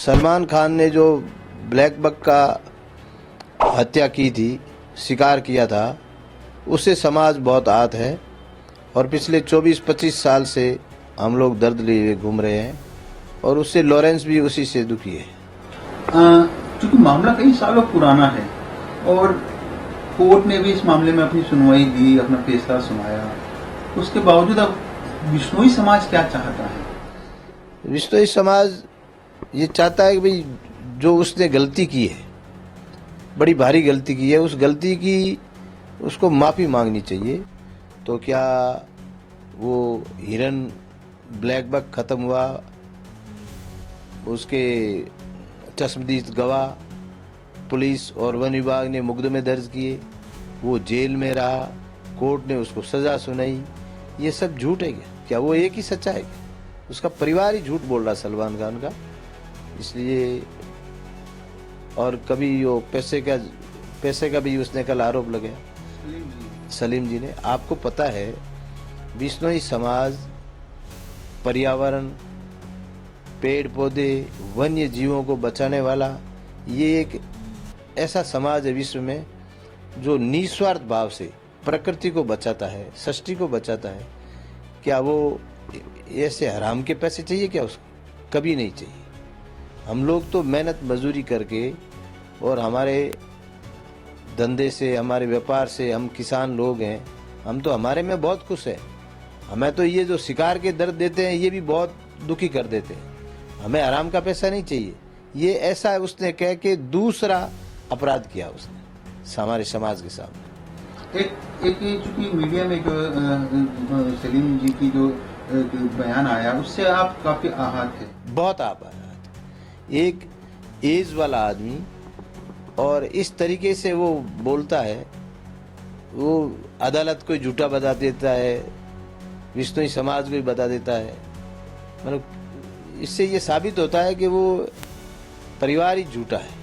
सलमान खान ने जो black buck का हत्या की थी, शिकार किया था, उससे समाज बहुत आहत है और पिछले 24-25 साल से हम लोग दर्द लिए घूम रहे हैं और उससे लॉरेंस भी उसी से दुखी है। क्योंकि मामला कई सालों पुराना है और कोर्ट ने भी इस मामले में अपनी सुनवाई दी, अपना फैसला सुनाया, उसके बावजूद अब बिश्नोई समाज क्या चाहता है? बिश्नोई समाज ये चाहता है कि भाई जो उसने गलती की है, बड़ी भारी गलती की है, उस गलती की उसको माफ़ी मांगनी चाहिए। तो क्या वो हिरन ब्लैक बक ख़त्म हुआ, उसके चश्मदीद गवाह पुलिस और वन विभाग ने मुकदमे दर्ज किए, वो जेल में रहा, कोर्ट ने उसको सज़ा सुनाई, ये सब झूठ है क्या? वो एक ही सच्चा है क्या? उसका परिवार ही झूठ बोल रहा सलमान खान का। इसलिए और कभी वो पैसे का भी उसने कल आरोप लगाया सलीम जी ने। आपको पता है बिश्नोई समाज पर्यावरण, पेड़ पौधे, वन्य जीवों को बचाने वाला ये एक ऐसा समाज है विश्व में जो निस्वार्थ भाव से प्रकृति को बचाता है, सृष्टि को बचाता है। क्या वो ऐसे हराम के पैसे चाहिए क्या उसको? कभी नहीं चाहिए। हम लोग तो मेहनत मजदूरी करके और हमारे धंधे से, हमारे व्यापार से, हम किसान लोग हैं, हम तो हमारे में बहुत खुश हैं। हमें तो ये जो शिकार के दर्द देते हैं ये भी बहुत दुखी कर देते हैं। हमें आराम का पैसा नहीं चाहिए। ये ऐसा उसने कह के दूसरा अपराध किया उसने हमारे समाज के सामने। एक चूंकि मीडिया में जो सलीम जी की जो बयान आया उससे आप काफी आहत थे। बहुत आहत। एक एज वाला आदमी और इस तरीके से वो बोलता है, वो अदालत को झूठा बता देता है, बिश्नोई समाज को ही बता देता है। मतलब इससे ये साबित होता है कि वो परिवार ही झूठा है।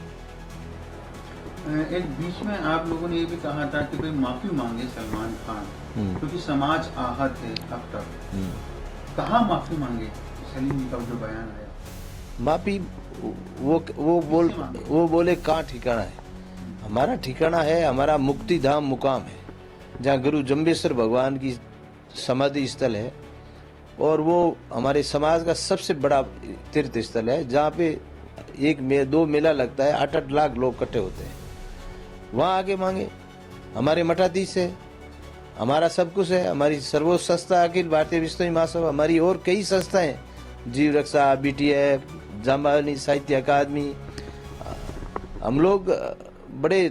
एक बीच में आप लोगों ने ये भी कहा था कि भाई माफी मांगे सलमान खान, क्योंकि समाज आहत है अब तक। कहाँ माफी मांगे? सलीम जी का जो बयान आया, माफी वो बोले कहाँ ठिकाना है? हमारा ठिकाना है, हमारा मुक्ति धाम मुकाम है, जहाँ गुरु जम्बेश्वर भगवान की समाधि स्थल है और वो हमारे समाज का सबसे बड़ा तीर्थ स्थल है, जहाँ पे दो मेला लगता है, 8-8 लाख लोग इकट्ठे होते हैं। वहाँ आगे मांगे। हमारे मठाधीश है, हमारा सब कुछ है, हमारी सर्वोच्च संस्था अखिल भारतीय बिश्नोई महासभा, हमारी और कई संस्थाएं, जीव रक्षा, BTF, जाम्बानी साहित्य अकादमी। हम लोग बड़े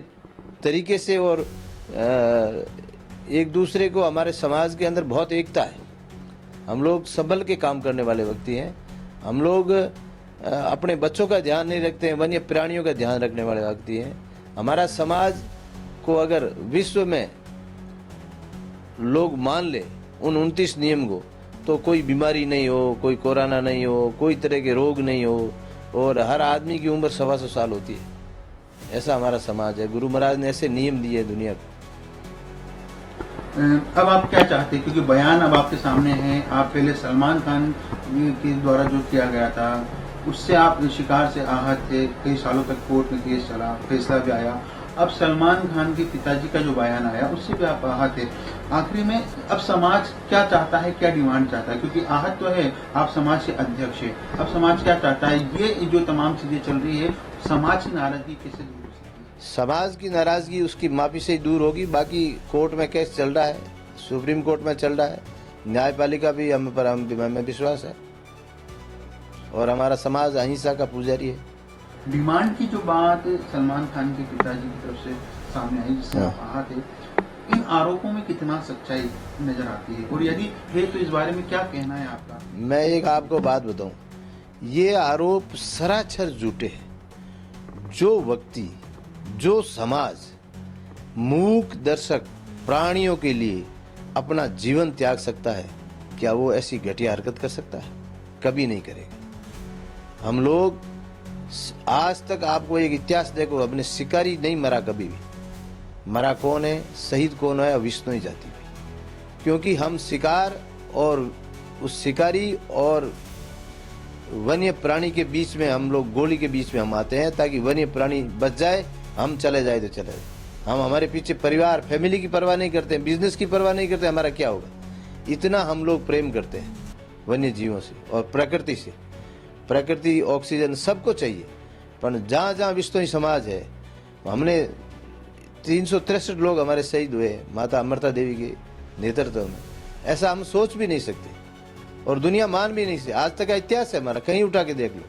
तरीके से और एक दूसरे को, हमारे समाज के अंदर बहुत एकता है। हम लोग संभल के काम करने वाले व्यक्ति हैं। हम लोग अपने बच्चों का ध्यान नहीं रखते हैं, वन्य प्राणियों का ध्यान रखने वाले व्यक्ति हैं। हमारा समाज को अगर विश्व में लोग मान ले उन 29 नियम को, तो कोई बीमारी नहीं हो, कोई कोरोना नहीं हो, कोई तरह के रोग नहीं हो और हर आदमी की उम्र 125 साल होती है। ऐसा हमारा समाज है। गुरु महाराज ने ऐसे नियम दिए दुनिया को। अब आप क्या चाहते हैं? क्योंकि बयान अब आपके सामने है। आप पहले सलमान खान के द्वारा जो किया गया था उससे आप शिकार से आहत थे, कई सालों तक कोर्ट में केस चला, फैसला भी आया। अब सलमान खान के पिताजी का जो बयान आया उससे भी आप आहत थे। आखिरी में अब समाज क्या चाहता है, क्या डिमांड चाहता है? क्योंकि आहत तो है, आप समाज के अध्यक्ष है। अब समाज क्या चाहता है? ये जो तमाम चीजें चल रही है, समाज की नाराजगी कैसे दूर हो सकती है? समाज की नाराजगी उसकी माफी से ही दूर होगी। बाकी कोर्ट में केस चल रहा है, सुप्रीम कोर्ट में चल रहा है, न्यायपालिका भी हमें विश्वास है और हमारा समाज अहिंसा का पुजारी है। डिमांड की जो बात सलमान खान के पिताजी की तरफ से सामने आई, जिससे आप आहत है, इन आरोपों में कितना सच्चाई नजर आती है और यदि है तो इस बारे में क्या कहना है आपका? मैं एक आपको बात बताऊं, ये आरोप सरासर झूठे हैं। जो व्यक्ति, जो समाज मूक दर्शक प्राणियों के लिए अपना जीवन त्याग सकता है, क्या वो ऐसी घटिया हरकत कर सकता है? कभी नहीं करेगा। हम लोग आज तक, आपको एक इतिहास देखो, अपने शिकारी नहीं मरा कभी भी। मरा कौन है, शहीद कौन है? बिश्नोई जाति भी। क्योंकि हम शिकार और उस शिकारी और वन्य प्राणी के बीच में हम लोग गोली के बीच में हम आते हैं ताकि वन्य प्राणी बच जाए, हम चले जाए तो चले जाए। हम हमारे पीछे परिवार फैमिली की परवाह नहीं करते, बिजनेस की परवाह नहीं करते, हमारा क्या होगा। इतना हम लोग प्रेम करते हैं वन्य जीवों से और प्रकृति से। प्रकृति ऑक्सीजन सबको चाहिए, पर जहाँ जहाँ विश्व समाज है, हमने 363 लोग हमारे शहीद हुए माता अमृता देवी के नेतृत्व में। ऐसा हम सोच भी नहीं सकते और दुनिया मान भी नहीं सकती। आज तक का इतिहास है हमारा, कहीं उठा के देख लो।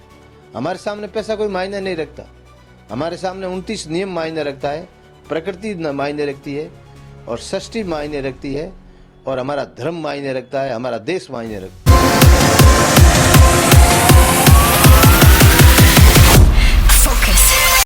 हमारे सामने पैसा कोई मायने नहीं रखता, हमारे सामने 29 नियम मायने रखता है, प्रकृति मायने रखती है और सृष्टि मायने रखती है और हमारा धर्म मायने रखता है, हमारा देश मायने रखता है।